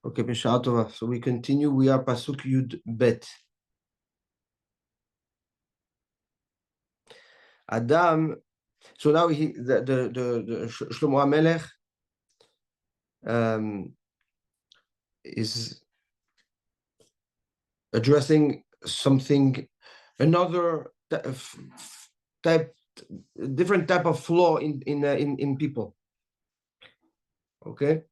Okay, בשעה טובה. So we continue. We are pasuk Yud Bet. Adam. So now the Shlomo HaMelech is addressing something, another type, different type of flaw in people. Okay.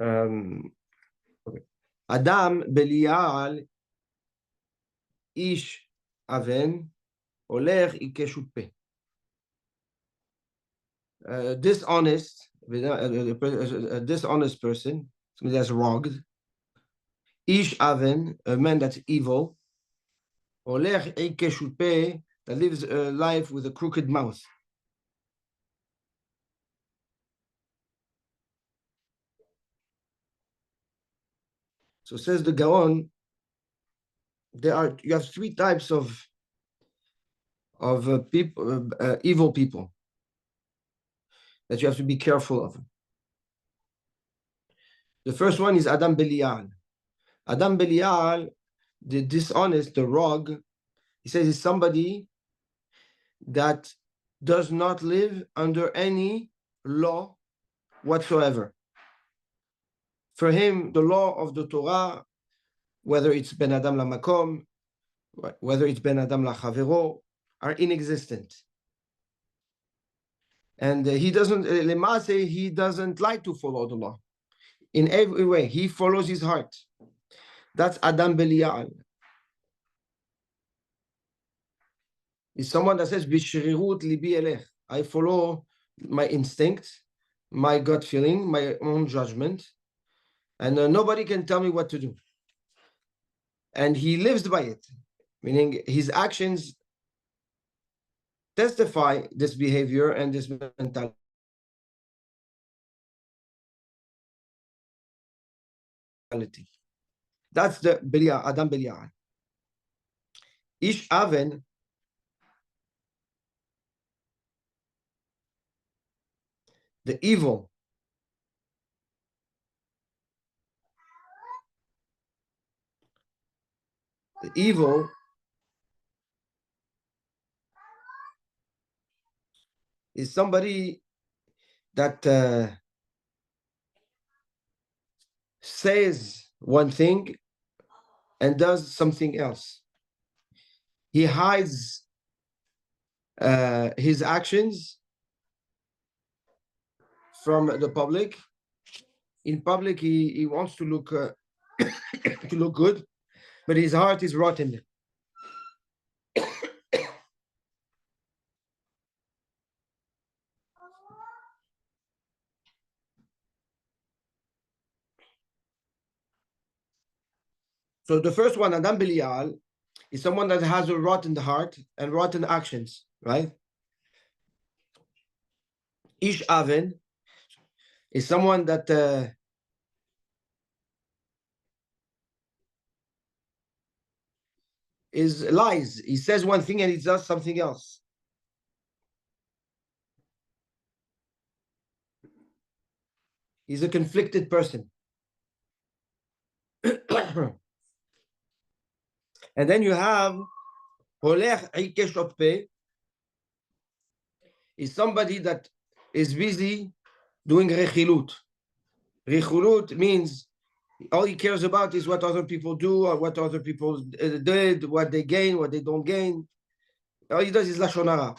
Okay. Adam Belial ish aven olech ikeshupe. Dishonest, a dishonest person, somebody that's wronged. Ish aven, a man that's evil. Olech ikeshupe, that lives a life with a crooked mouth. So says the Gaon, you have three types of people, evil people that you have to be careful of. The first one is Adam Belial. Adam Belial, the dishonest, the rogue, he says is somebody that does not live under any law whatsoever. For him, the law of the Torah, whether it's Ben Adam Lamakom, whether it's Ben Adam Lachavero, are inexistent. And he doesn't like to follow the law. In every way, he follows his heart. That's Adam Belial. Is someone that says, Bishrirut libi elech. I follow my instinct, my gut feeling, my own judgment, and nobody can tell me what to do. And he lives by it, meaning his actions testify this behavior and this mentality. That's the Belial, Adam Belial. Ish Aven, the evil. The evil is somebody that says one thing and does something else. He hides his actions from the public. In public, he wants to look to look good, but his heart is rotten. So the first one, Adam Belial, is someone that has a rotten heart and rotten actions, right? Ish Aven is someone that is lies. He says one thing and he does something else. He's a conflicted person. And then you have Holech Ikeshotpe, is somebody that is busy doing rechilut. Rechilut means all he cares about is what other people do or what other people did, what they gain, what they don't gain. All he does is lashon hara.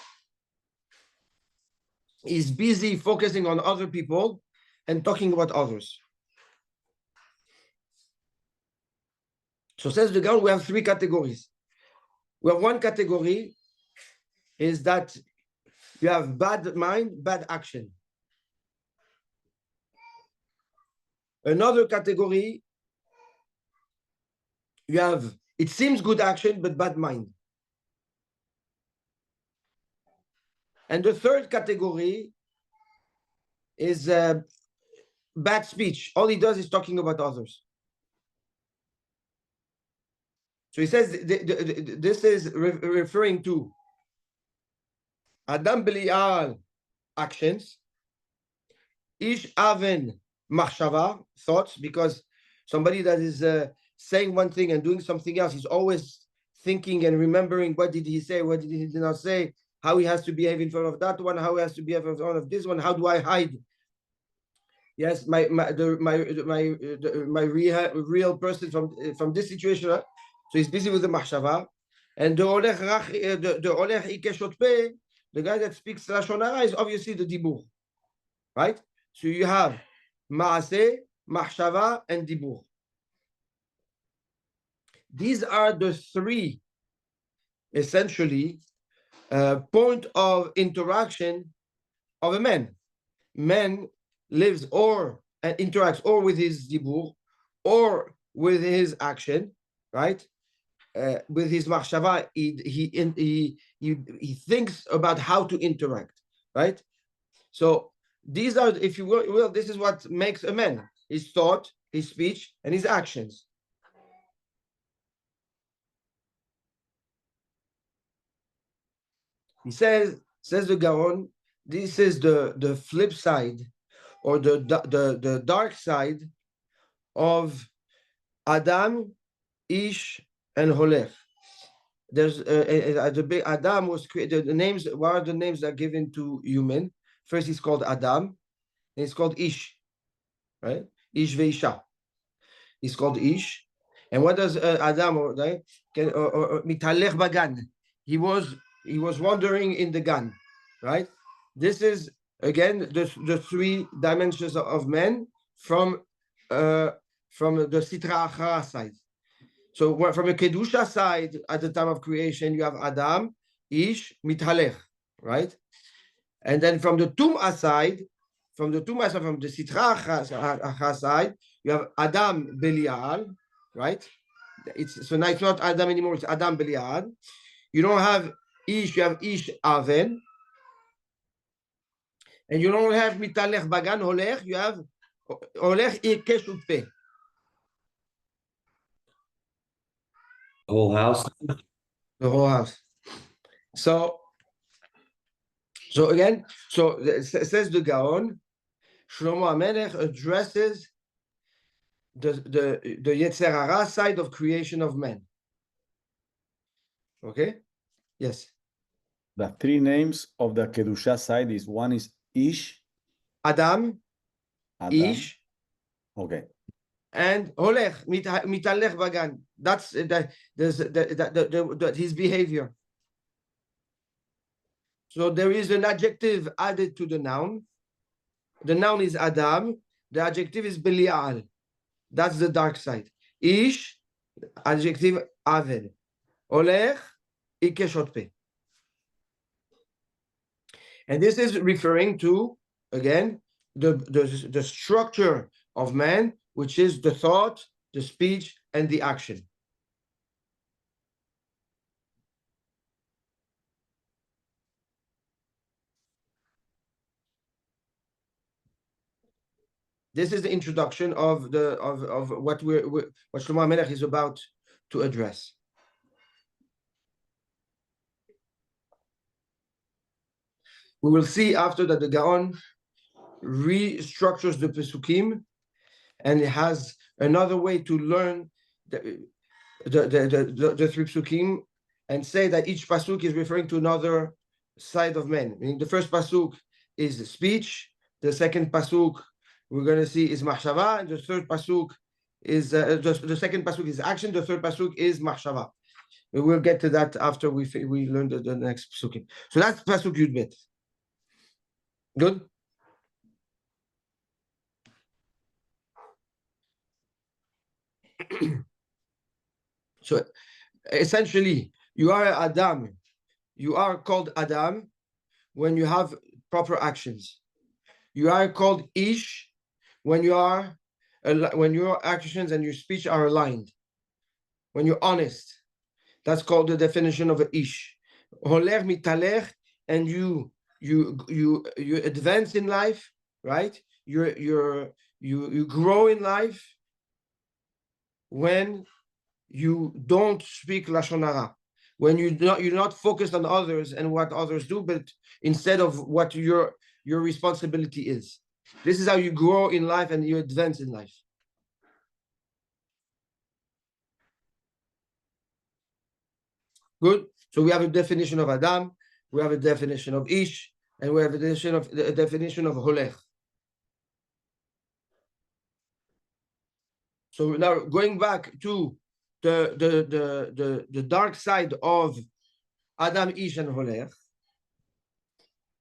He's busy focusing on other people and talking about others. So says the Gaon, we have three categories. We have one category is that you have bad mind, bad action. Another category, you have, it seems good action, but bad mind. And the third category is bad speech. All he does is talking about others. So he says this is referring to Adam Belial actions, Ish Aven machshava, thoughts, because somebody that is saying one thing and doing something else is always thinking and remembering what did he say, what did he not say, how he has to behave in front of that one, how he has to behave in front of this one, how do I hide? Yes, my real person from this situation. So he's busy with the machshava, and the olech ikeshot peh, the guy that speaks lashon hara is obviously the dibur, right? So you have maaseh, machshava, and dibur. These are the three essentially point of interaction of a man. Man lives or interacts or with his dibur or with his action, right? With his machshava, he thinks about how to interact, right? So these are, if you will, this is what makes a man: his thought, his speech, and his actions. He says the Gaon, this is the flip side, or the dark side of Adam, Ish, and Holech. There's the big Adam was created. The names, what are the names that are given to human? First, he's called Adam, and he's called Ish, right? Ish veisha. He's called Ish. And what does Adam, right? Mitalech bagan. He was wandering in the gan, right? This is again the three dimensions of man from the Sitra Achara side. So from a Kedusha side, at the time of creation, you have Adam, Ish, Mithalech, right? And then from the Tum'ah side, from the Sitra Achara side, you have Adam Belial, right? So now it's not Adam anymore, it's Adam Belial. You don't have Ish, you have Ish Aven. And you don't have Mitalech Bagan Holech, you have Holech Ikesh Utpeh. The whole house. The whole house. So again, it says the Gaon, Shlomo HaMelech addresses the Yetzer Hara side of creation of man. Okay? Yes. The three names of the Kedusha side is one is Ish, Adam, Ish, okay, and Holech, Mitalech Bagan. That's his behavior. So there is an adjective added to the noun. The noun is Adam. The adjective is Belial. That's the dark side. Ish, adjective Avel. Olech, Ikeshot Peh. And this is referring to, again, the structure of man, which is the thought, the speech, and the action. This is the introduction of what what Shlomo HaMelech is about to address. We will see after that the Gaon restructures the Pesukim, and it has another way to learn the three Pesukim, and say that each Pasuk is referring to another side of man. Meaning the first Pasuk is speech, the second Pasuk we're going to see is Mahshava, and the third Pasuk is, the second Pasuk is action, the third Pasuk is Mahshava. We will get to that after we learn the next Pasukim. So that's Pasuk Yud Bet. Good? So essentially, you are Adam. You are called Adam when you have proper actions. You are called Ish when your actions and your speech are aligned. When you're honest. That's called the definition of a Ish. Holer mitalech, and you advance in life, right? You grow in life when you don't speak lashon hara, when you're not focused on others and what others do, but instead of what your responsibility is. This is how you grow in life and you advance in life. Good. So we have a definition of Adam, we have a definition of Ish, and we have a definition of Holech. So now going back to the dark side of Adam, Ish, and Holech,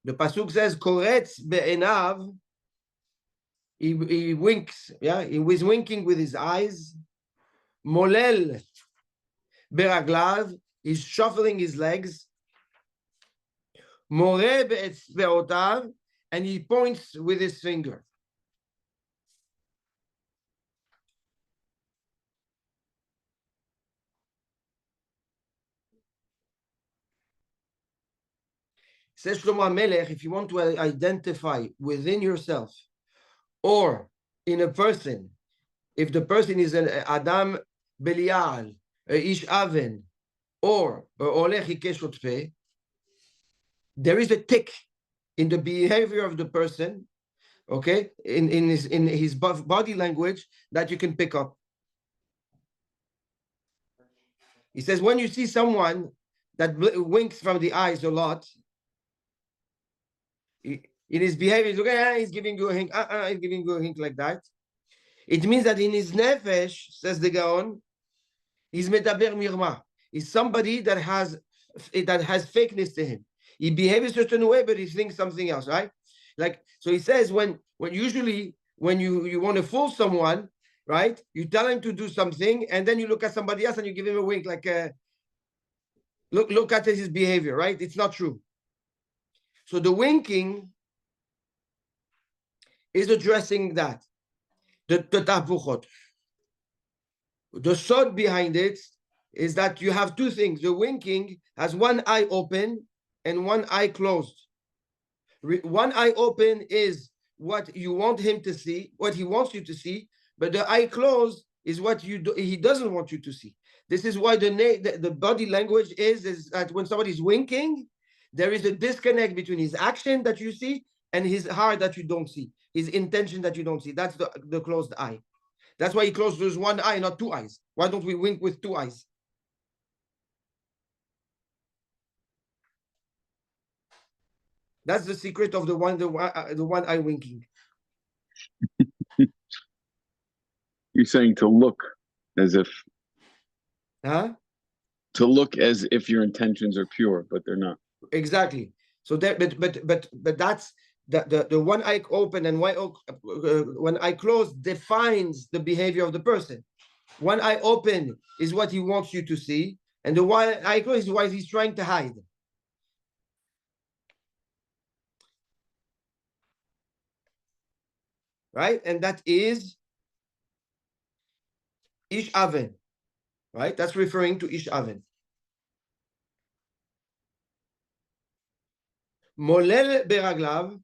the pasuk says, "Koretz be'enav." He winks, yeah. He was winking with his eyes. Molel beraglav. He's shuffling his legs. More be'etzbeotav, and he points with his finger. Says Shlomo HaMelech, if you want to identify within yourself or in a person, if the person is an Adam Belial, Ish Aven, or Olech Hikeshot Peh, there is a tick in the behavior of the person, okay, in his body language that you can pick up. He says, when you see someone that winks from the eyes a lot, in his behavior, he's giving you a hint, he's giving you a hint like that. It means that in his nefesh, says the Gaon, he's medaber mirma. He's somebody that has fakeness to him. He behaves a certain way, but he thinks something else, right? Like, so he says when usually when you want to fool someone, right? You tell him to do something, and then you look at somebody else and you give him a wink, like look at his behavior, right? It's not true. So the winking is addressing that. The tapuchot. The sod behind it is that you have two things. The winking has one eye open and one eye closed. One eye open is what you want him to see, what he wants you to see, but the eye closed is what he doesn't want you to see. This is why the body language is that when somebody's winking, there is a disconnect between his action that you see and his heart that you don't see, his intention that you don't see. That's the closed eye. That's why he closes one eye, not two eyes. Why don't we wink with two eyes? That's the secret of the one eye winking. You're saying to look as if, huh? To look as if your intentions are pure, but they're not. Exactly. So that, but that's the one eye open and one eye closed defines the behavior of the person. One eye open is what he wants you to see, and the one eye closed is what he's trying to hide. Right? And that is Ish Aven. Right? That's referring to Ish Aven. Molel beraglav,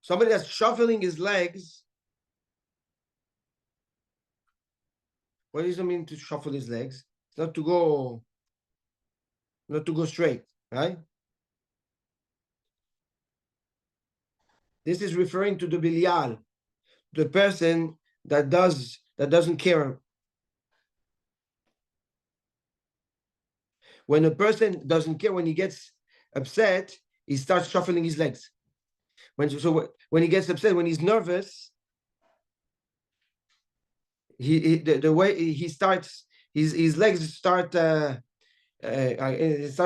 somebody that's shuffling his legs. What does it mean to shuffle his legs? It's not to go straight, right? This is referring to the Belial, the person that doesn't care. When a person doesn't care, when he gets upset, he starts shuffling his legs. When he gets upset, when he's nervous, the way he starts, his legs start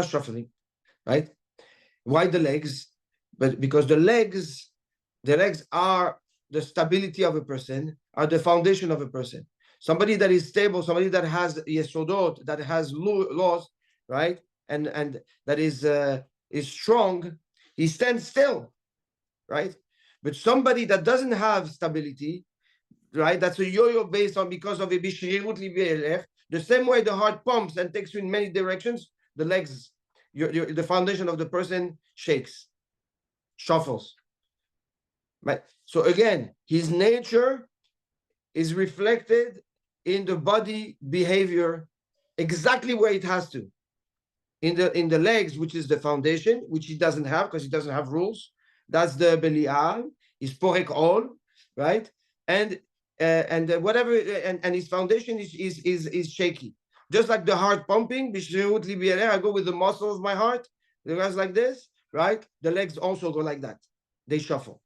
shuffling, right? Why the legs? But because the legs are the stability of a person, are the foundation of a person. Somebody that is stable, somebody that has yesodot, that has laws, right? And that is strong, he stands still, right? But somebody that doesn't have stability, right? That's a yo-yo based on because of a bishrirut libe'elech. The same way the heart pumps and takes you in many directions, the legs, the foundation of the person shakes, shuffles. Right. So again, his nature is reflected in the body behavior exactly where it has to. In the legs, which is the foundation, which he doesn't have because he doesn't have rules. That's the Belial. is porek all, right? And whatever, and his foundation is shaky. Just like the heart pumping, I go with the muscle of my heart. The guys like this, right? The legs also go like that. They shuffle.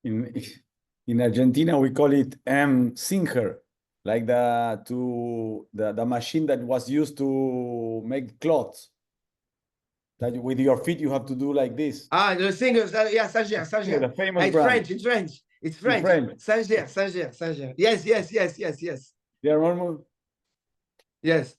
In Argentina, we call it sinker, like the machine that was used to make cloths. That with your feet you have to do like this. Ah, the singers, yeah, Saint-Ger. The famous It's brand. French. It's In French. French. Saint-Ger. Yes. They are almost. Yes.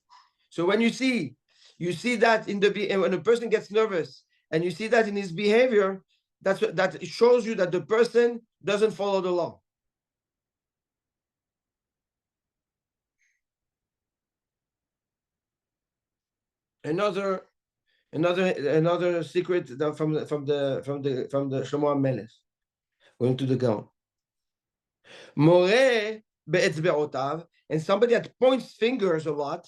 So when you see that when a person gets nervous and you see that in his behavior, that shows you that the person doesn't follow the law. Another secret from the Shlomo HaMelech. Going to the Gaon. More be'etzbe'otav, and somebody that points fingers a lot.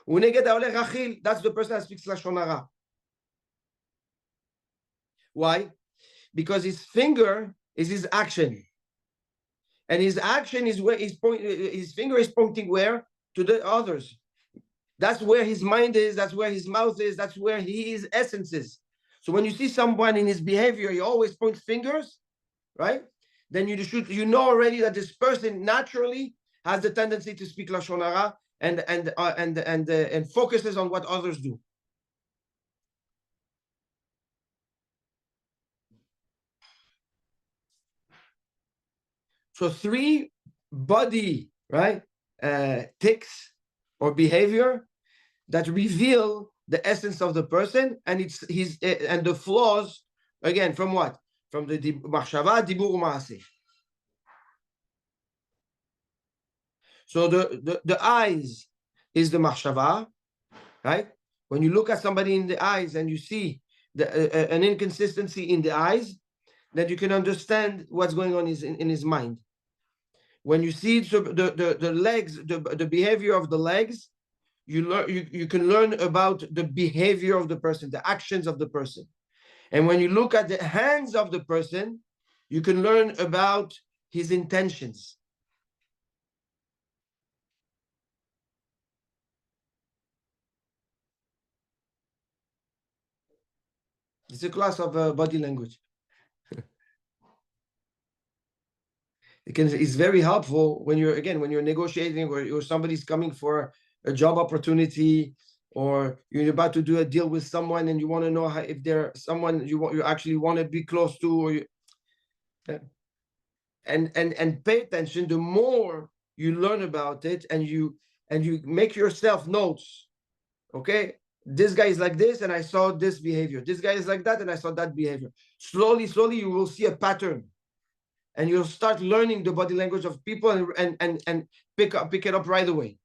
That's the person that speaks Lashon Hara. Why? Because his finger is his action. And his action is where his finger is pointing where? To the others. That's where his mind is, that's where his mouth is, that's where his essence is. So when you see someone in his behavior, he always points fingers, right? Then you know already that this person naturally has the tendency to speak Lashon Hara and focuses on what others do. So 3 body, right, tics or behavior that reveal the essence of the person, and and the flaws, again, from what? From the machshava, dibur, maaseh. So the eyes is the machshava, right? When you look at somebody in the eyes and you see an inconsistency in the eyes, then you can understand what's going on in his mind. When you see the legs, the behavior of the legs, you can learn about the behavior of the person, the actions of the person. And when you look at the hands of the person, you can learn about his intentions. It's a class of body language. It's very helpful when you're negotiating or somebody's coming for a job opportunity, or you're about to do a deal with someone and you want to know if they're someone you actually want to be close to, or and pay attention. The more you learn about it and you make yourself notes, okay, this guy is like this and I saw this behavior, this guy is like that and I saw that behavior. Slowly you will see a pattern, and you'll start learning the body language of people and pick it up right away.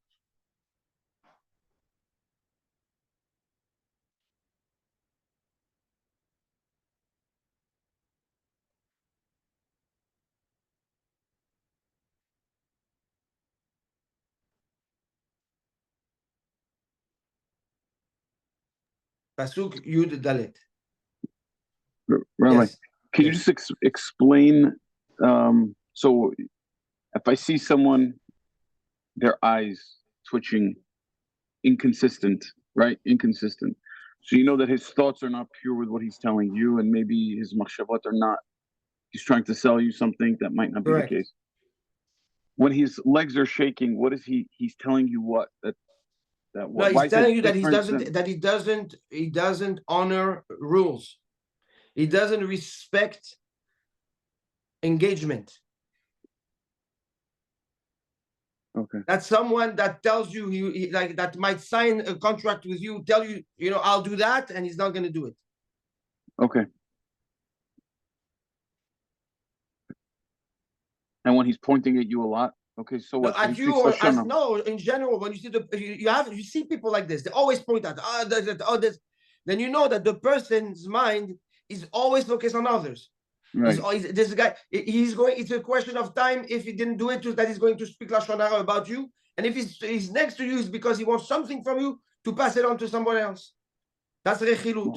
Pasuk Yud Dalet. Rabbi, Yes. can you just explain? So if I see someone, their eyes twitching, inconsistent, right? Inconsistent. So you know that his thoughts are not pure with what he's telling you, and maybe his machshavot are not. He's trying to sell you something that might not be Correct. the case. When his legs are shaking, what is he's telling you? What that No, he's telling you that he doesn't honor rules. He doesn't respect engagement. Okay. That's someone that tells you he like that might sign a contract with you, tell you, I'll do that, and he's not going to do it. Okay. And when he's pointing at you a lot, okay, so what? No, at you or no, in general, when you see you see people like this, they always point at this. Then you know that the person's mind is always focused on others. Right. This guy, he's going. It's a question of time. If he didn't do it, that he's going to speak Lashon Hara about you. And if he's next to you, it's because he wants something from you to pass it on to someone else. That's rechilut.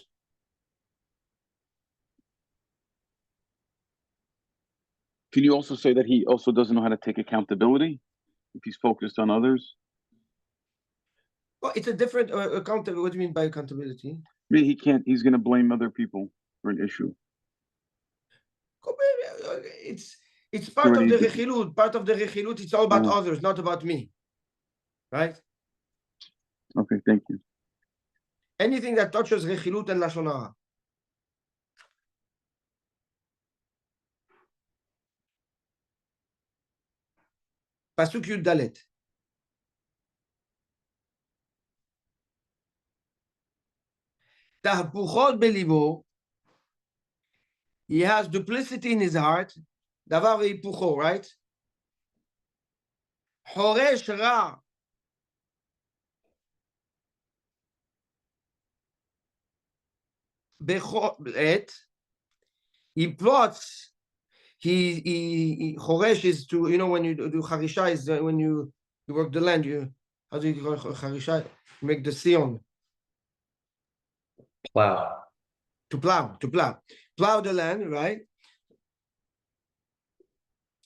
Can you also say that he also doesn't know how to take accountability if he's focused on others? Well, it's a different accountability. What do you mean by accountability? I mean, he can't. He's going to blame other people for an issue. It's part of Already the did- rechilut. Part of the rechilut, it's all about others, not about me. Right? Okay, thank you. Anything that touches rechilut and lashon hara. Pasuk Yud Dalet. Tahpuchot belibo. He has duplicity in his heart. Davar v'hipucho, right? Horesh ra. Bechot. He plots. He choresh is to, you know, when you do charisha is when you work the land. How do you call charisha? You make the sion. Plow. To plow the land, right?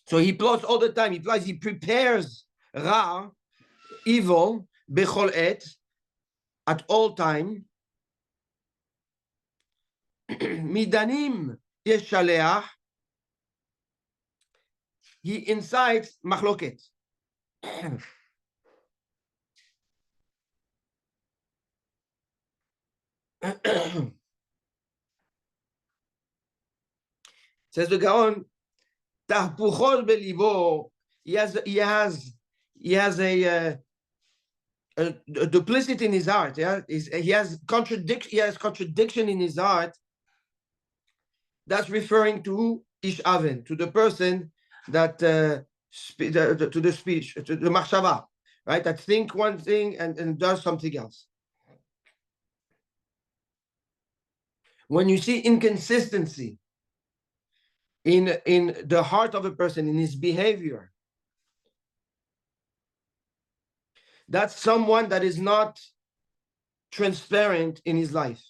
So he plots all the time. He prepares ra, evil, bechol et, at all time. Midanim yeshaleach. He incites machloket. Says the Gaon, tahpuchot belibo. He has a duplicity in his heart. Yeah, he has contradiction in his heart. That's referring to ish aven, to the person that to the speech, to the machshava, right? That think one thing and does something else. When you see inconsistency in the heart of a person, in his behavior, that's someone that is not transparent in his life.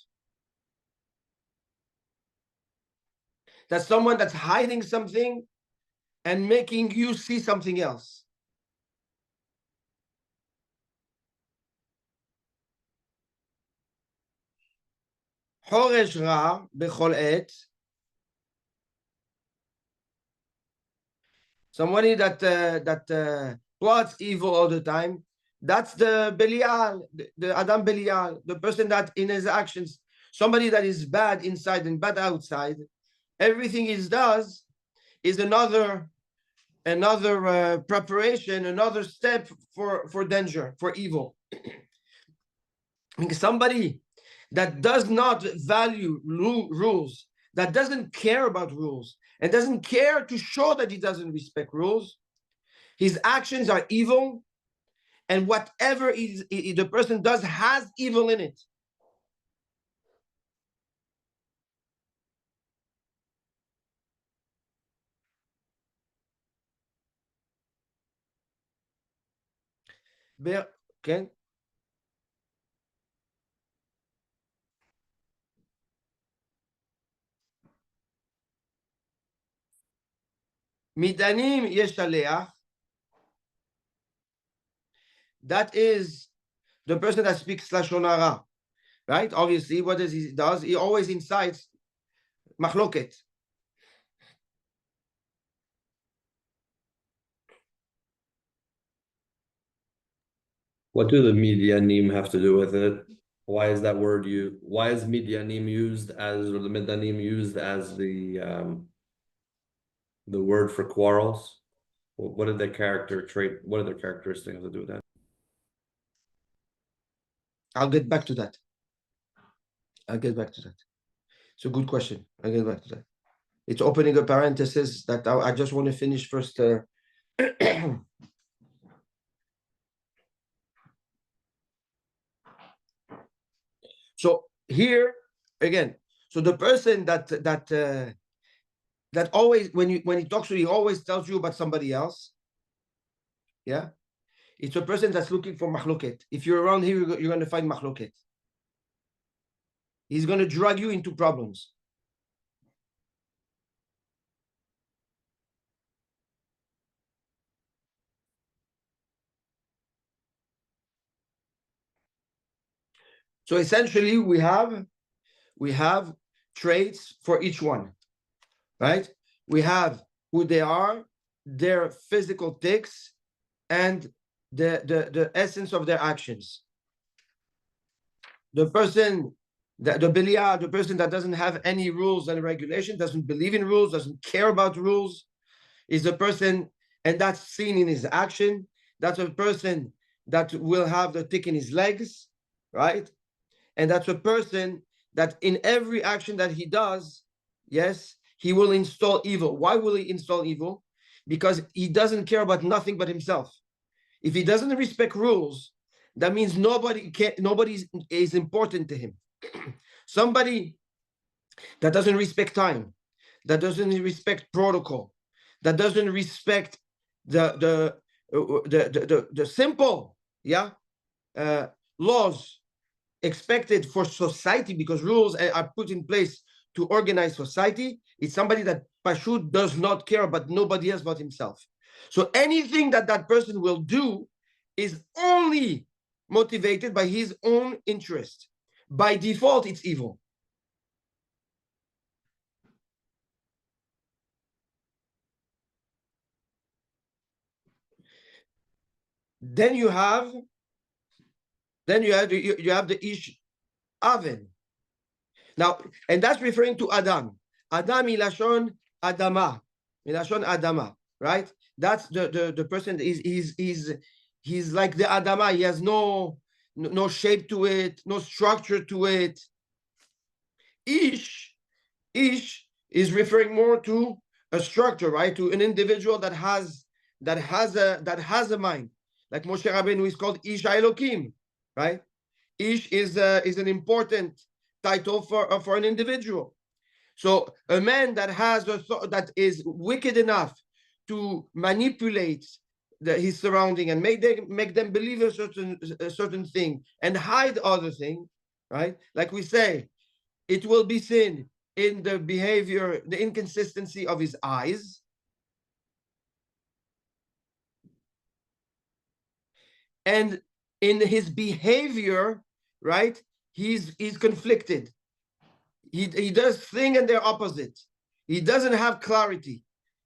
That's someone that's hiding something and making you see something else. Choresh ra bechol et. Somebody that plots evil all the time. That's the Belial, the Adam Belial, the person that in his actions, somebody that is bad inside and bad outside. Everything he does is another preparation, another step for danger, for evil. Somebody that does not value rules, that doesn't care about rules, and doesn't care to show that he doesn't respect rules, his actions are evil, and whatever the person does has evil in it. Okay? Midanim yeshaleach. That is the person that speaks lashon hara, right? Obviously, what does he does? He always incites machloket. What do the midyanim have to do with it? Why is that word used? Why is midyanim used as, or the midanim used as the word for quarrels? What did their character trait? What are their characteristics have to do with that? I'll get back to that. It's a good question. I'll get back to that. It's opening a parenthesis that I just want to finish first. So here again, so the person that always when he talks to you, he always tells you about somebody else. Yeah, it's a person that's looking for machloket. If you're around here, you're going to find machloket. He's going to drag you into problems. So essentially, we have traits for each one, right? We have who they are, their physical tics, and the essence of their actions. The person that the person that doesn't have any rules and regulation, doesn't believe in rules, doesn't care about rules, is a person, and that's seen in his action. That's a person that will have the tick in his legs, right? And that's a person that in every action that he does, yes, he will install evil. Why will he install evil? Because he doesn't care about nothing but himself. If he doesn't respect rules, that means nobody is important to him. Somebody that doesn't respect time, that doesn't respect protocol, that doesn't respect the simple laws expected for society, because rules are put in place to organize society. It's somebody that Pashut does not care about nobody else but himself. So anything that that person will do is only motivated by his own interest. By default, it's evil. Then you have the Ish Aven. Now, and that's referring to Adam. Adam milashon Adama, milashon Adama, right? That's the person he's like the Adama. He has no shape to it, no structure to it. Ish is referring more to a structure, right? To an individual that has a mind. Like Moshe Rabbeinu is called Ish Elokim, right? Ish is an important title for an individual. So a man that that is wicked enough to manipulate his surrounding and make them believe a certain thing and hide other thing, right? Like we say, it will be seen in the behavior, the inconsistency of his eyes. And in his behavior, right, he's conflicted. He does things and they're opposite. He doesn't have clarity.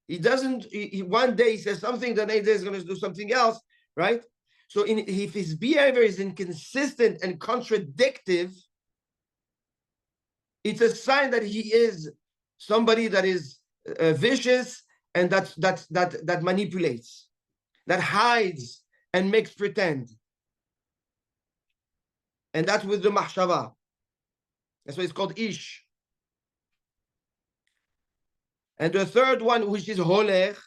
He doesn't, one day he says something, the next day he's going to do something else, right? So if his behavior is inconsistent and contradictive, it's a sign that he is somebody that is vicious and that manipulates, that hides and makes pretend. And that's with the mahshava. That's why it's called ish. And the third one, which is holech,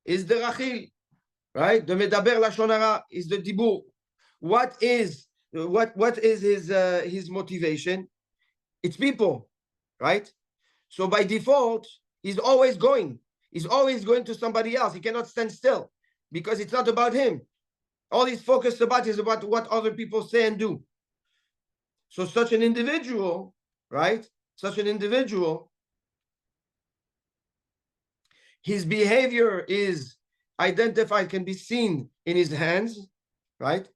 is the rachil, right? The medaber lashon hara is the dibur. What is his motivation? It's people, right? So by default, he's always going. He's always going to somebody else. He cannot stand still because it's not about him. All he's focused about is about what other people say and do. So such an individual, right? Such an individual, his behavior is identified, can be seen in his hands, right?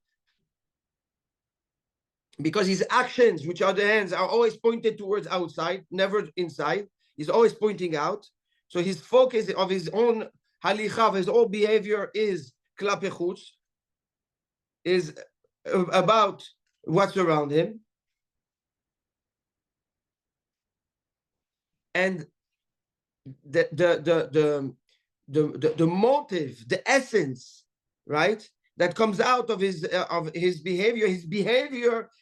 Because his actions, which are the hands, are always pointed towards outside, never inside. He's always pointing out. So his focus of his own halicha, his own behavior is klape chutz, is about what's around him. And the motive, the essence, right, that comes out of his behavior,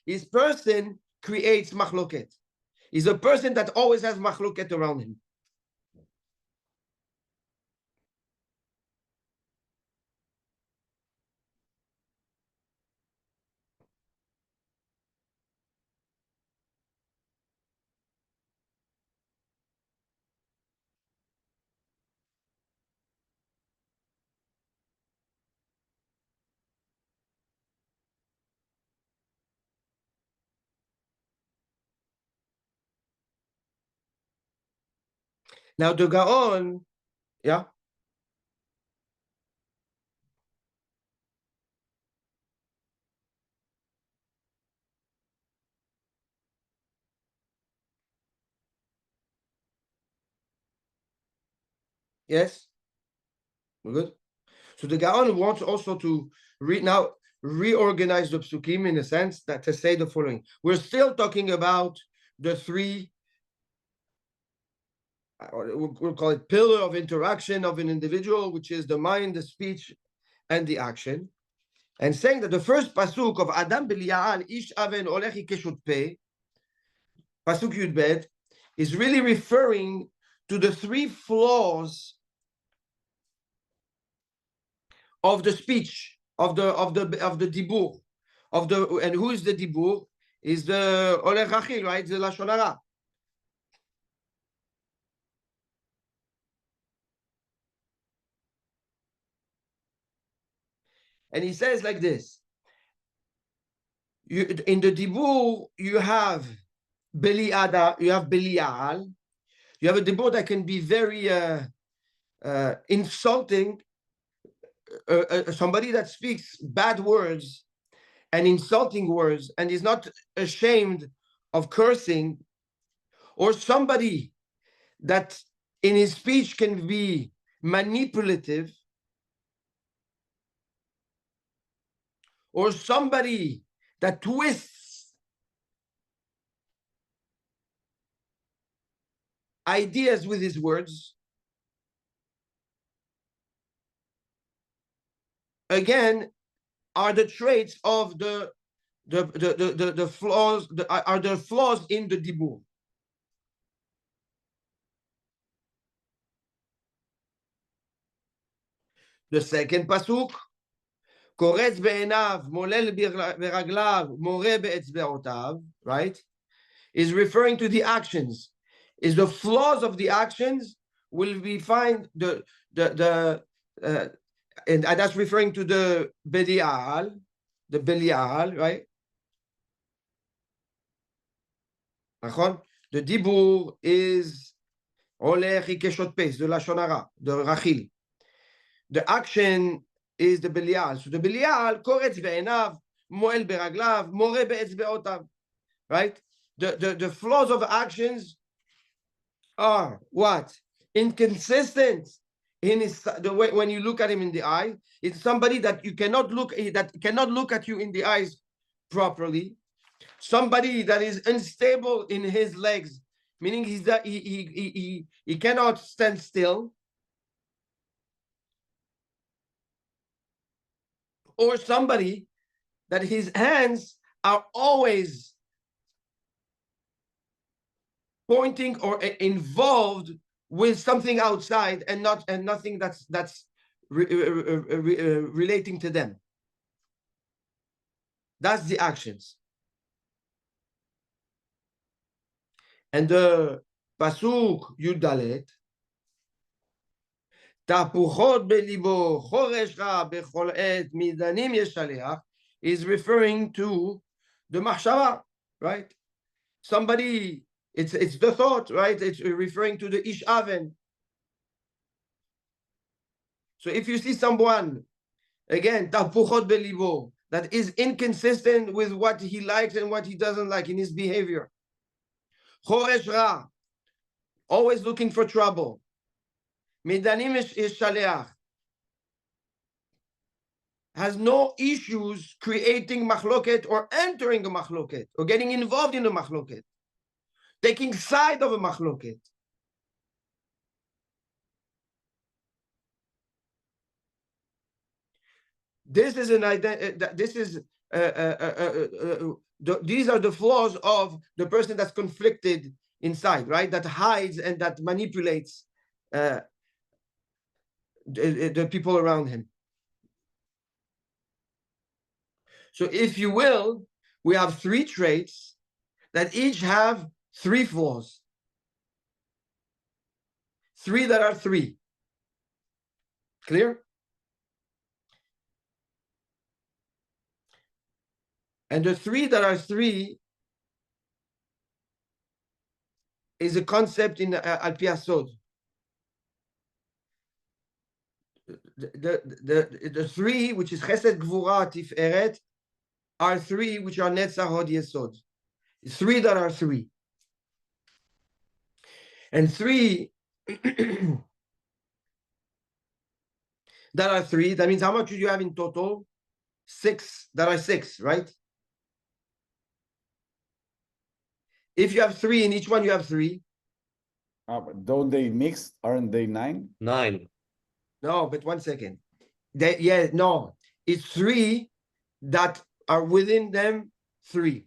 his person creates machloket. He's a person that always has machloket around him. Now the Gaon, yeah. Yes? We're good? So the Gaon wants also to reorganize the psukim in a sense that to say the following. We're still talking about the three, we'll call it pillar of interaction of an individual, which is the mind, the speech, and the action. And saying that the first pasuk of Adam B'Liya'al Ish Aven Olechi Keshut Peh, pasuk Yud Bet, is really referring to the three flaws of the speech, of the dibur, and who is the dibur? Is the Olech Achil, right? The Lashon Hara. And he says like this: in the dibur, you have Beliada, you have Belial, you have a dibur that can be very insulting. Somebody that speaks bad words and insulting words and is not ashamed of cursing, or somebody that in his speech can be manipulative, or somebody that twists ideas with his words, again, are the traits of the flaws, are the flaws in the dibur. The second pasuk, קורץ בעיניו, מולל ברגליו, מורה באצבעותיו, right, is referring to the actions. Is the flaws of the actions will be find and that's referring to the Belial, right? The dibur is Olech Ikeshot Pes, the Lashon Hara, the Rachil. The action is the Belial. So the Belial, Koretz Be'enav, Moel Beraglav, More Be'etzbe'otav, right? The flaws of actions are what? Inconsistent in the way when you look at him in the eye. It's somebody that you cannot look at you in the eyes properly. Somebody that is unstable in his legs, meaning he cannot stand still. Or somebody that his hands are always pointing or involved with something outside and nothing that's relating to them. That's the actions. And the pasuk Yud Dalet, תהפוכות בליבו, חורש רע בכל עת, מדנים ישלח, is referring to the mahshava, right? Somebody, it's the thought, right? It's referring to the ish aven. So if you see someone, again, תהפוכות בליבו, that is inconsistent with what he likes and what he doesn't like in his behavior. חורש רע, always looking for trouble. מדנים ישלח, has no issues creating machloket or entering a machloket or getting involved in a machloket, taking side of a machloket. This is an these are the flaws of the person that's conflicted inside, right? That hides and that manipulates the people around him. So if you will, we have three traits that each have three flaws. Three that are three. Clear? And the three that are three is a concept in Al Pi Asod. The three, which is Chesed, Gvura, Tiferet, are three which are Netzach, Hod, Yesod. Three that are three. And three that are 3. That means how much do you have in total? 6 that are 6, right? If you have 3 in each one, you have 3. But don't they mix? Aren't they 9? 9. No, but 1 second. No, it's 3 that are within them 3.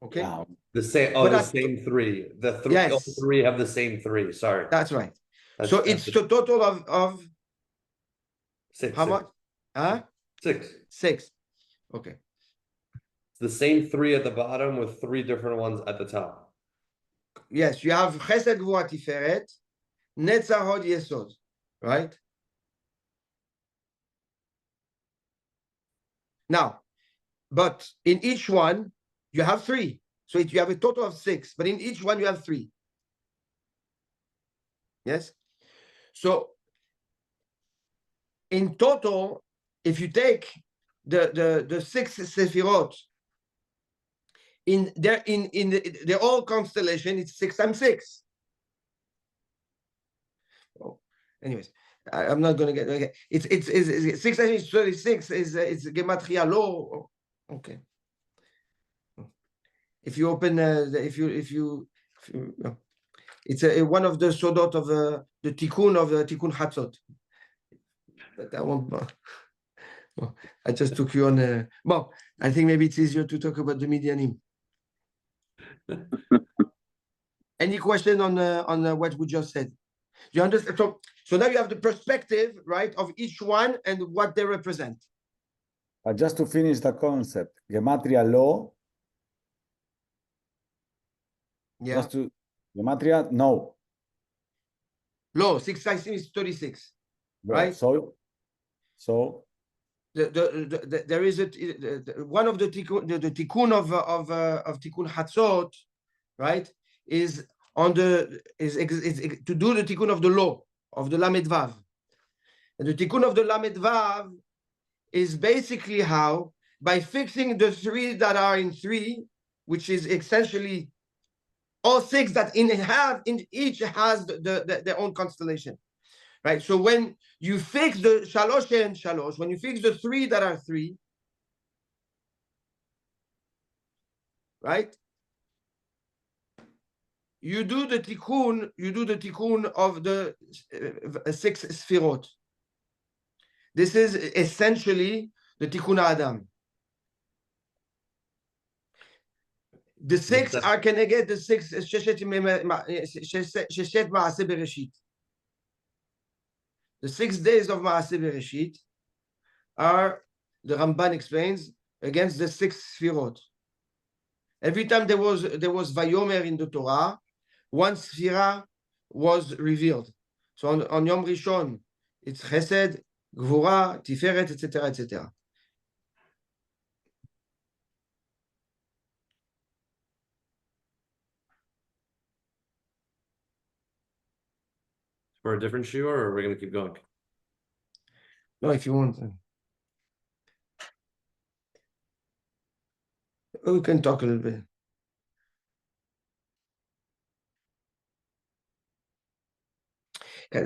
Okay. Ah, The same. But The that's- same 3. The Yes. all 3 have the same 3. Sorry. That's right. That's- So that's it's the total of 6. how 6. much? Huh? 6. 6. Okay. It's the same 3 at the bottom with 3 different ones at the top. Yes, you have Chesed Gvura Tiferet, Netzach Hod Yesod, right? Now, but in each one, you have 3. So you have a total of 6, but in each one, you have 3. Yes? So in total, if you take the 6 Sefirot, they're all constellation, it's 6 times 6. Oh, anyways, I'm not gonna get okay. It's 6 times 36 is gematria low. Okay. If you open if you it's one of the sodot of the tikkun of the tikkun Hatzot. But that one, well, I just took you on. Well, I think maybe it's easier to talk about the Midianim. Any question on what we just said? You understand? So now you have the perspective, right, of each one and what they represent. just to finish the concept, gematria law. Yeah. Just to gematria, no. Low 6 times 6 is 36. Well, Right. So There is one of the tikkun of tikkun Hatzot, right, is on the is to do the tikkun of the law of the Lamed Vav. And the tikkun of the Lamed Vav is basically how, by fixing the 3 that are in 3, which is essentially all 6 that in each has their own constellation. Right. So when you fix the shalosh and shalosh, when you fix the 3 that are 3, right? You do the tikkun of the 6 sfirot. This is essentially the tikkun Adam. The 6 are keneged the 6 sheshet ma'aseh bereshit. The 6 days of Maaseh Bereshit are, the Ramban explains, against the 6 Sfirot. Every time there was Vayomer in the Torah, one Sfira was revealed. So on Yom Rishon, it's Chesed, Gvura, Tiferet, etc., etc. For a different shiur, or are we going to keep going? No, if you want. We can talk a little bit. I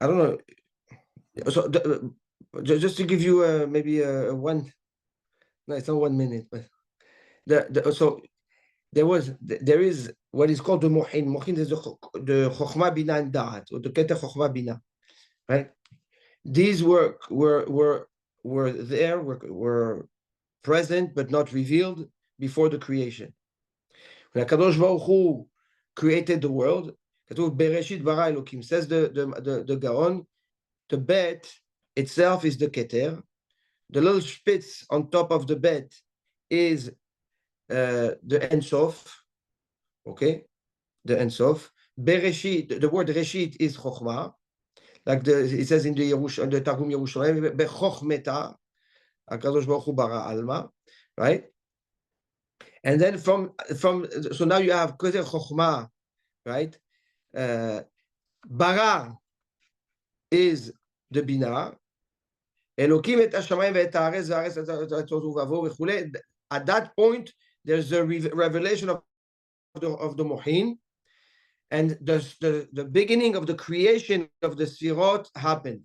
don't know. So just to give you maybe one, no, it's not 1 minute, but so there is what is called the Mohin. Mohin is the Chokhmah Bina and Da'at, or the Keter Chokhmah Bina, right? These were there, were present but not revealed before the creation. When HaKadosh Baruch Hu created the world, Bereshit bara Elokim, says the Gaon, the bet itself is the Keter. The little spitz on top of the bet is the Ein Sof, okay? The Ein Sof. Bereshit, the word Reshit is Chokhmah, like it says in the Targum Yerushalayim, Bechokhmeta, HaKadosh Baruch Hu bara alma, right? And then so now you have Keter Chokhmah, right? Bara is the Bina. Elokim et hashamayim ve'et haaretz v'haaretz tohu v'avo וכולי. At that point, there's a revelation of the Mohin, and the beginning of the creation of the Sfirot happened.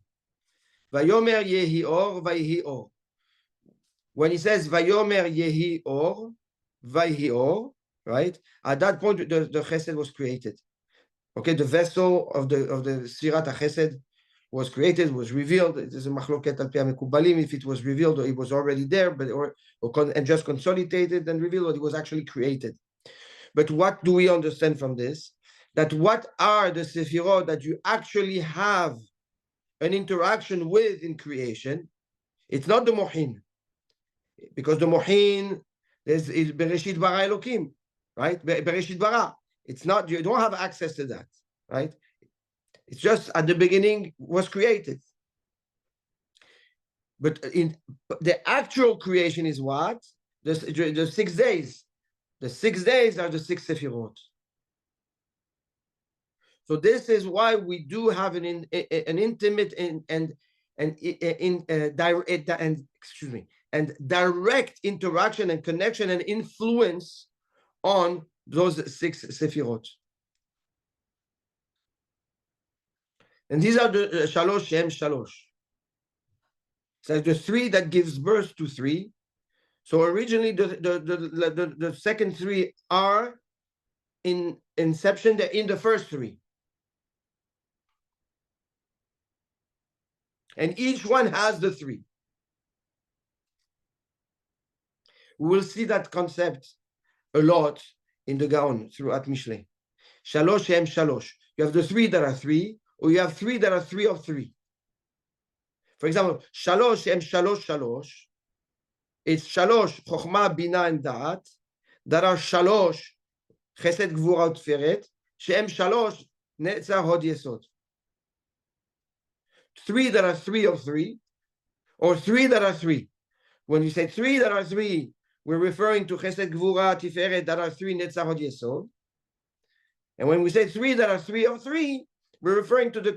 Vayomer yehi or, vayhi or. When he says Vayomer yehi or, vayhi or, right? At that point, the Chesed was created. Okay, the vessel of the Sfirat HaChesed was created, was revealed. It is a machloket al pi mekubalim if it was revealed or it was already there, but and just consolidated and revealed, or it was actually created. But what do we understand from this? That what are the Sefirot that you actually have an interaction with in creation? It's not the Mohin, because the Mohin is Bereshit bara Elokim, right? Bereshit bara. It's not, you don't have access to that, right? It's just at the beginning was created. But in the actual creation is what? The 6 days. The 6 days are the 6 Sefirot. So this is why we do have an intimate and direct interaction and connection and influence on those 6 Sefirot. And these are the Shalosh Shem Shalosh. So the 3 that gives birth to 3. So originally the second 3 are in inception, they're in the first 3. And each one has the 3. We will see that concept a lot in the Gaon throughout Mishlei. Shalosh Shem Shalosh. You have the 3 that are 3, or you have 3 that are 3 of 3. For example, Shalosh Shem Shalosh Shalosh. It's Shalosh Chochmah Bina and Da'at that are Shalosh Chesed Gvura Utferet Shem Shalosh Netzar Hod Yesod. 3 that are 3 of 3, or 3 that are 3. When you say 3 that are 3, we're referring to Chesed Gvura Tiferet that are 3 Netzar Hod Yesod. And when we say 3 that are 3 of 3, we're referring to the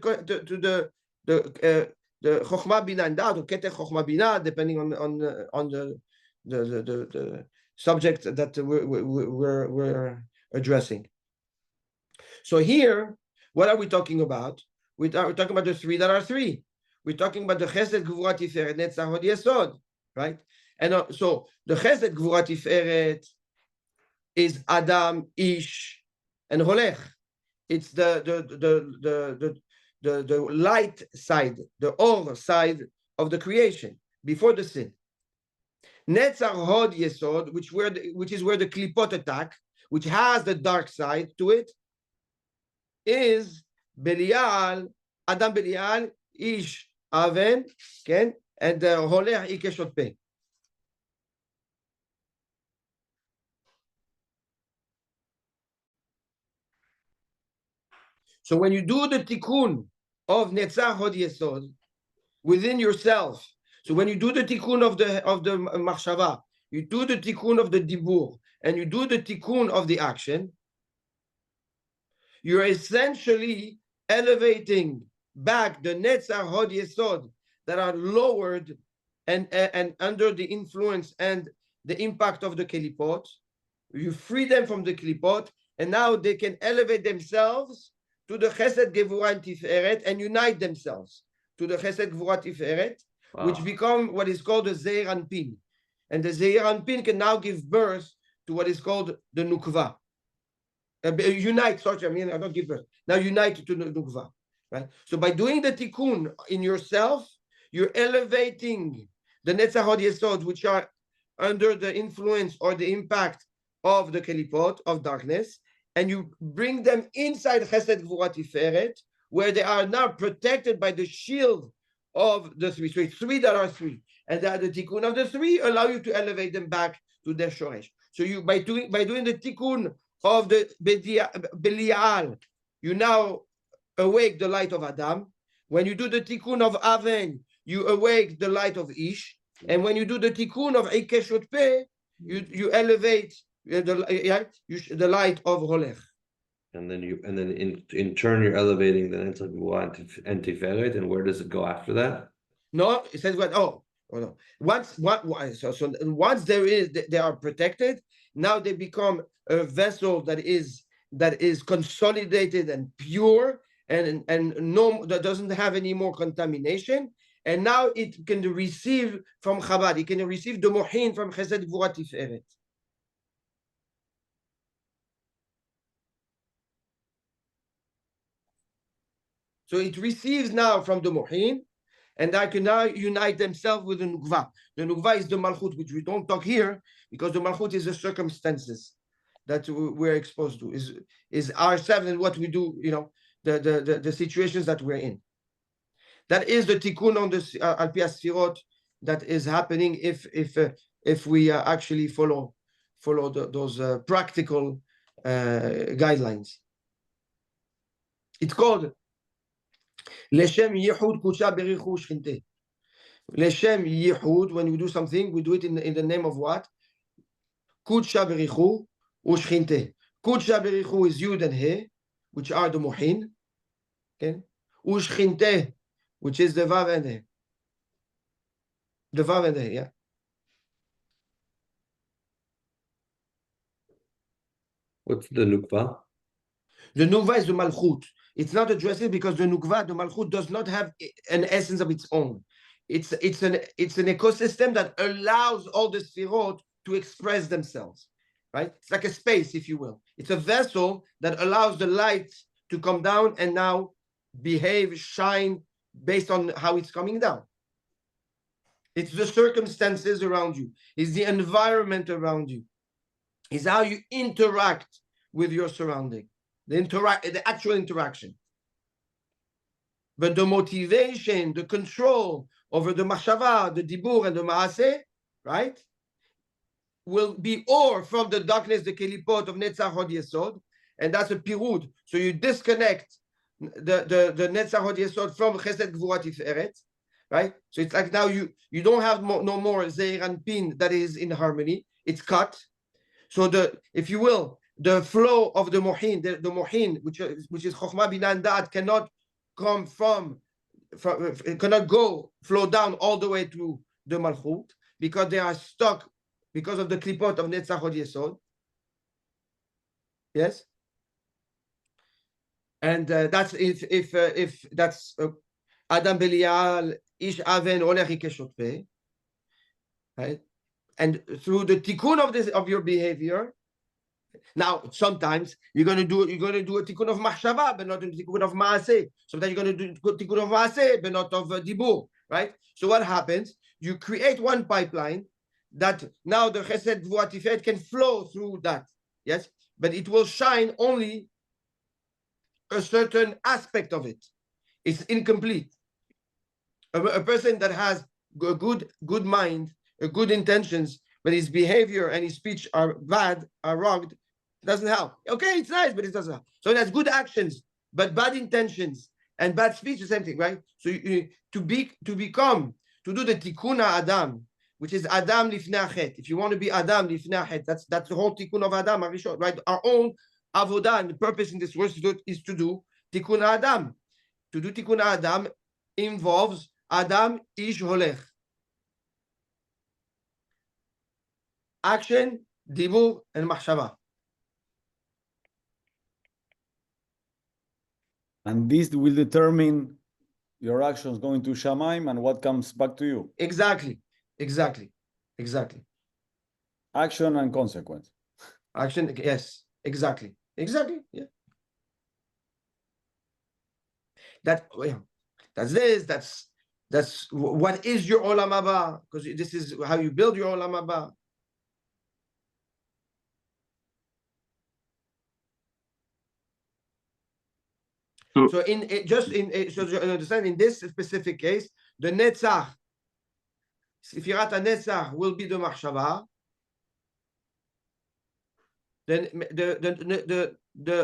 Chochmah Bina and Da'at, or Ketech Chochmah Bina, depending on the subject that we're addressing. So here, what are we talking about? We're talking about the 3 that are 3. We're talking about the Chesed Gvura Tiferet Netzar Hod Yesod, right? And so the Chesed Gvura Tiferet is Adam, Ish, and Holech. It's the light side, the or side of the creation before the sin. Netzar Hod Yesod, which is where the Klipot attack, which has the dark side to it, is Belial, Adam Belial, Ish Aven, okay, and Holech Ikeshot Peh. So when you do the tikkun of Netzar Hod Yesod within yourself, so when you do the tikkun of the machshava, you do the tikkun of the dibur, and you do the tikkun of the action, you're essentially elevating back the Netzar Hod Yesod that are lowered and under the influence and the impact of the Kelipot. You free them from the Kelipot, and now they can elevate themselves to the Chesed Gevura and Tiferet and unite themselves to the Chesed Gevura Tiferet, which become what is called the Zeir Anpin. And the Zeir Anpin can now give birth to what is called the Nukva. Unite, sorry, I mean, I don't give birth. Now unite to the Nukva, right? So by doing the Tikkun in yourself, you're elevating the Netzar Hod Yesod, which are under the influence or the impact of the Kelipot, of darkness, and you bring them inside Chesed Gvura Tiferet, where they are now protected by the shield of the 3. So it's 3 that are 3, and the tikkun of the 3 allow you to elevate them back to their shoresh. So you by doing the tikkun of the Belial, you now awake the light of Adam. When you do the tikkun of Aven, you awake the light of Ish, and when you do the tikkun of Ikeshot Peh, you elevate the light of Holech. And then in turn you're elevating the Netzar Gvura and Tiferet, and where does it go after that? No, it says what? Oh, Once they are protected, now they become a vessel that is consolidated and pure and no, that doesn't have any more contamination. And now it can receive from Chabad, it can receive the Mohin from Chesed Gvura Tiferet. So it receives now from the Mohin, and I can now unite themselves with the Nukva. The Nukva is the Malchut, which we don't talk here, because the Malchut is the circumstances that we're exposed to, is ourselves and what we do, the situations that we're in. That is the tikkun on the Al Pi Sfirot that is happening if we actually follow those practical guidelines. It's called Leshem Yehud Kucha Berichu Shchinte. Leshem Yehud, when we do something, we do it in the name of what? Kucha Berichu Ushchinte. Kucha Berichu is Yud and He, which are the Mohin. Okay? Ushchinte, which is the Vav and He. The Vav and He, yeah. What's the Nukva? The Nukva is the Malchut. It's not addressed because the Nukva, the Malchut, does not have an essence of its own. It's an ecosystem that allows all the Sfirot to express themselves, right? It's like a space, if you will. It's a vessel that allows the light to come down and now behave, shine based on how it's coming down. It's the circumstances around you. It's the environment around you. It's how you interact with your surrounding. The actual interaction. But the motivation, the control over the machshava, the dibur, and the maaseh, right, will be or from the darkness, the kelipot of Netzach Hod Yesod, and that's a pirud. So you disconnect the Netzach Hod Yesod from Chesed Gvura Tiferet, right? So it's like now you don't have no more Zeir and Pin that is in harmony. It's cut. So if you will, the flow of the Mohin, the Mohin, which is Chokhmah, Bina, and Da'at, cannot come cannot flow down all the way to the Malchut, because they are stuck because of the klipot of Netzach Hod Yesod. Yes? And that's if that's Adam Belial, Ish Aven, Olech Ikeshot Peh, right? And through the tikkun of your behavior, now sometimes you're going to do a tikkun of machshava, but not a tikkun of maaseh. Sometimes you're going to do a tikkun of maaseh, but not of dibur, right? So what happens? You create one pipeline that now the chesed gvura tiferet can flow through that, yes, but it will shine only a certain aspect of it. It's incomplete. A person that has a good mind, good intentions, but his behavior and his speech are bad, are wrong, doesn't help. Okay, it's nice, but it doesn't help. So that's good actions, but bad intentions and bad speech, the same thing, right? So to do the tikkun Adam, which is Adam lifnei chet. If you want to be Adam lifnei chet, that's the whole tikkun of Adam, right? Our own avodah and the purpose in this world is to do tikkun Adam. To do tikkun Adam involves Adam ish holech. Action, dibur, and machshava. And this will determine your actions going to Shamaim and what comes back to you. Exactly. Action and consequence. Action, yes, exactly, yeah. That's what is your olam haba, because this is how you build your olam haba. So you understand, in this specific case, the netzach, Sefirat HaNetzach will be the machshava. Then the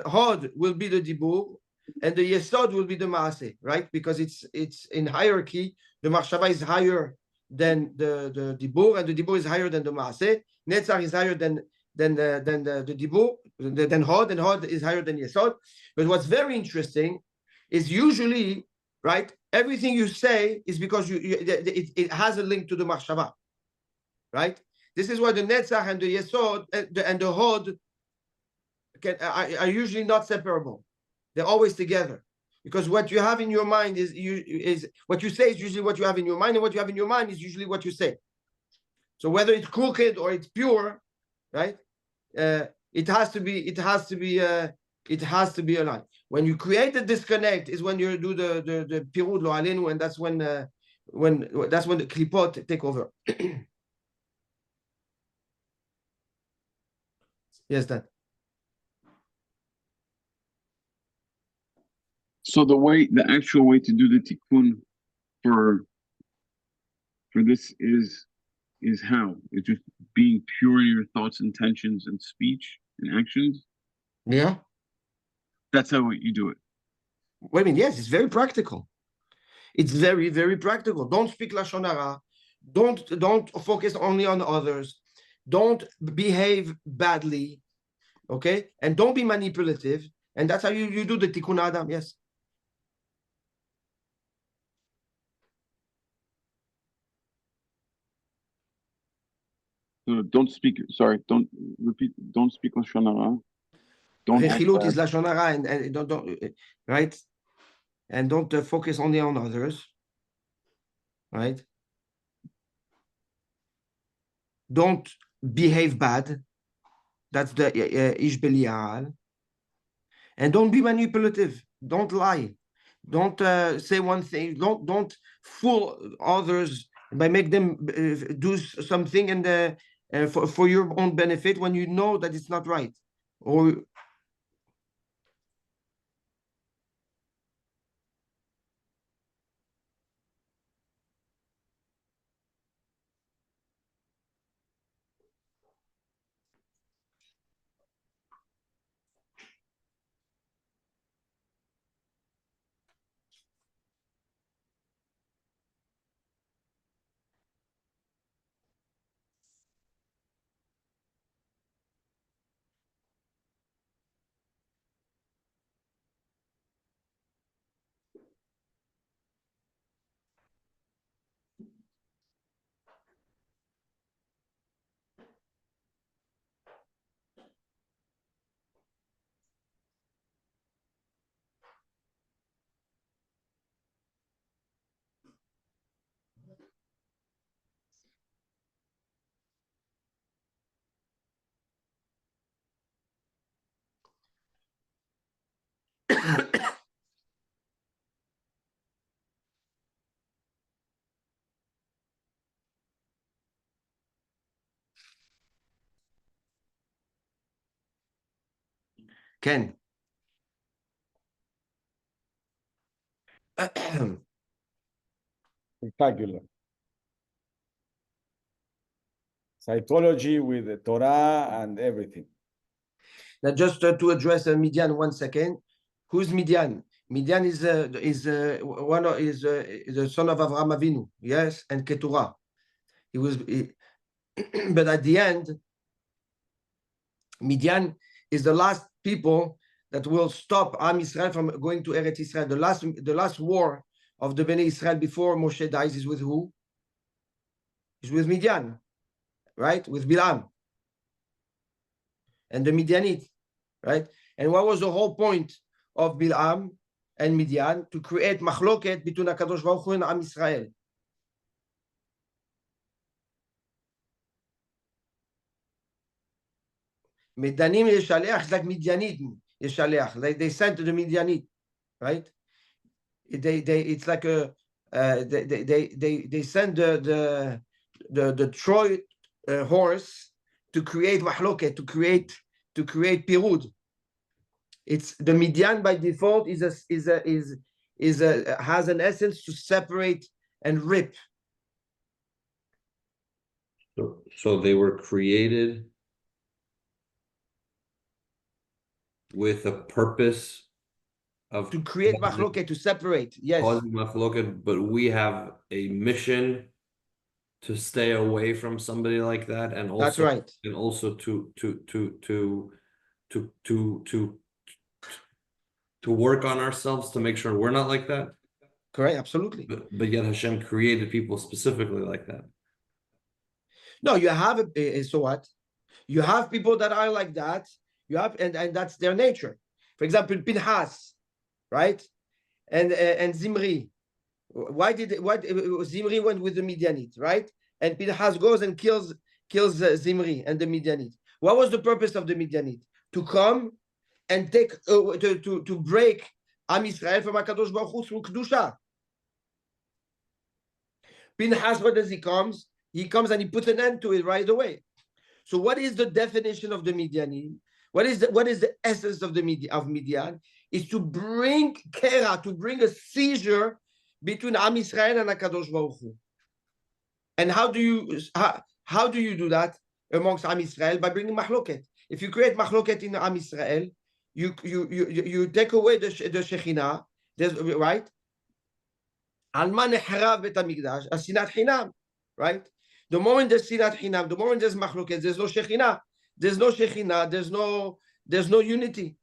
hod will be the dibur, and the yesod will be the maaseh, right? Because it's in hierarchy. The machshava is higher than the dibur, and the dibur is higher than the maaseh. Netzach is higher than the dibur, then hod is higher than yesod. But what's very interesting is usually, right, everything you say is because it has a link to the machshava, right? This is why the netzach and the yesod and the hod are usually not separable. They're always together, because what you have in your mind is what you say is usually what you have in your mind, and what you have in your mind is usually what you say. So whether it's crooked or it's pure, right? It has to be aligned. When you create a disconnect is when you do the pirud lo alenu, and that's when the klipot take over. Yes, that. So the actual way to do the tikkun for this is how? It's just being pure in your thoughts, intentions, and speech and actions. Yeah. That's how you do it. Well, I mean, yes, it's very practical. It's very, very practical. Don't speak lashon hara. Don't focus only on others. Don't behave badly, okay? And don't be manipulative. And that's how you do the tikkun adam. Yes. So don't speak. Sorry, don't repeat. Don't speak lashon hara. Don't act Rechilut bad. is lashon hara, and don't right, and don't focus only on others, right? Don't behave bad. That's the ish belial. And don't be manipulative. Don't lie. Don't say one thing. Don't fool others by make them do something and for your own benefit when you know that it's not right. Or Ken. Spectacular. Cytology with the Torah and everything. Now, just to address Midian 1 second. Who's Midian? Midian is the son of Avraham Avinu, yes, and Keturah. But at the end, Midian is the last people that will stop Am Israel from going to Eretz Israel. The last war of the Bnei Israel before Moshe dies is with who? Is with Midian, right? With Bilam and the Midianite, right? And what was the whole point of Bilam and Midian? To create machloket between HaKadosh Baruch Hu and Am Israel. Midanim Yeshaleach, like Midianit Yeshaleach, like they sent to the Midianit, right? It's like a they send the Troy horse to create mahloket, to create pirud. It's the Midian by default has an essence to separate and rip. So they were created with a purpose of to create machloket, to separate. Yes. But we have a mission to stay away from somebody like that, and also that's right. And also to work on ourselves to make sure we're not like that. Correct, absolutely. But yet Hashem created people specifically like that. No, you have so what? You have people that are like that. You have, and that's their nature. For example, Pinhas, right? And Zimri. Why Zimri went with the Midianites, right? And Pinhas goes and kills Zimri and the Midianites. What was the purpose of the Midianites? To come and take to break Am Yisrael from HaKadosh Baruch Hu through Kedusha. Pinhas, what does he comes? He comes and he puts an end to it right away. So what is the definition of the Midianim? What is the essence of Midian? Is to bring kera, to bring a seizure between Am Yisrael and HaKadosh Baruch Hu. And how do you do that amongst Am Yisrael? By bringing machloket. If you create machloket in Am Yisrael, you take away the Shekhinah, right? Alma neharav bet hamikdash, asinat chinam, right? The moment there's sinat chinam, the moment there's machloket, there's no Shekhinah. There's no Shekhinah. There's no unity.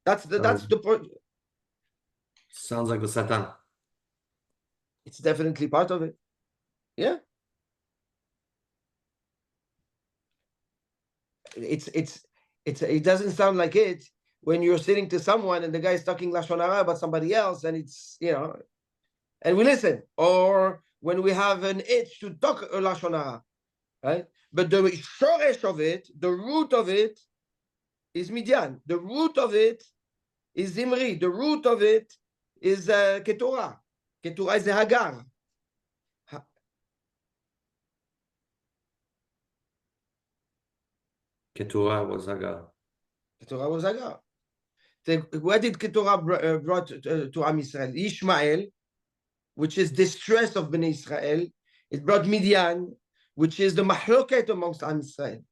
That's the point. Sounds like the Satan. It's definitely part of it. Yeah. It doesn't sound like it when you're sitting to someone and the guy is talking Lashon Hara about somebody else, and it's, and we listen. Or when we have an itch to talk Lashon Hara, right? But the shoresh of it, the root of it, is Midian. The root of it is Zimri. The root of it is Keturah. Keturah is Hagar. Keturah was Hagar. Keturah was Hagar. What did Keturah brought to Am Yisrael? Ishmael, which is distress of Bnei Israel. It brought Midian, which is the mahloket amongst Am Yisrael.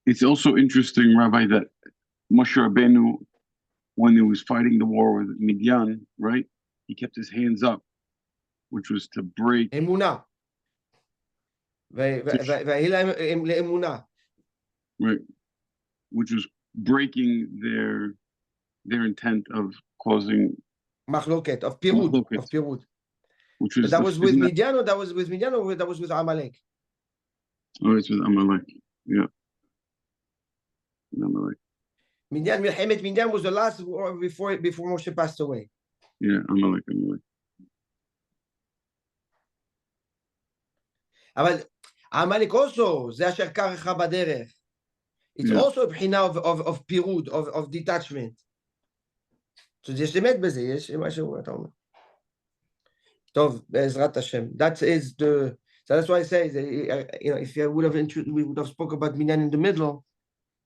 It's also interesting, Rabbi, that Moshe Rabbeinu, when he was fighting the war with Midian, right, he kept his hands up, which was to break. Emunah. Right, which was breaking their intent of causing Machloket, of Pirud. Which was that was with Midian, or that was with Midian, or that was with Amalek? Oh, it's with Amalek. Yeah. Amalek. Midian was the last war before Moshe passed away. Yeah, Amalek. אבל Amalek also, זה אשר קרך בדרך. It's also a בחינה of פירוד, of detachment. So יש אמת בזה, יש משהו, אתה אומר. טוב, בעזרת השם. That is the, so that's why I say, if we would have spoke about Minyan in the middle,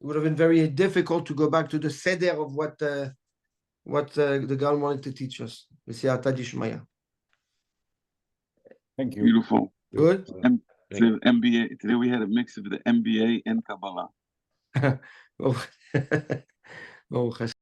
it would have been very difficult to go back to the seder of what the Gal wanted to teach us. Thank you. Beautiful. Good. And the MBA today we had a mix of the MBA and Kabbalah. Oh.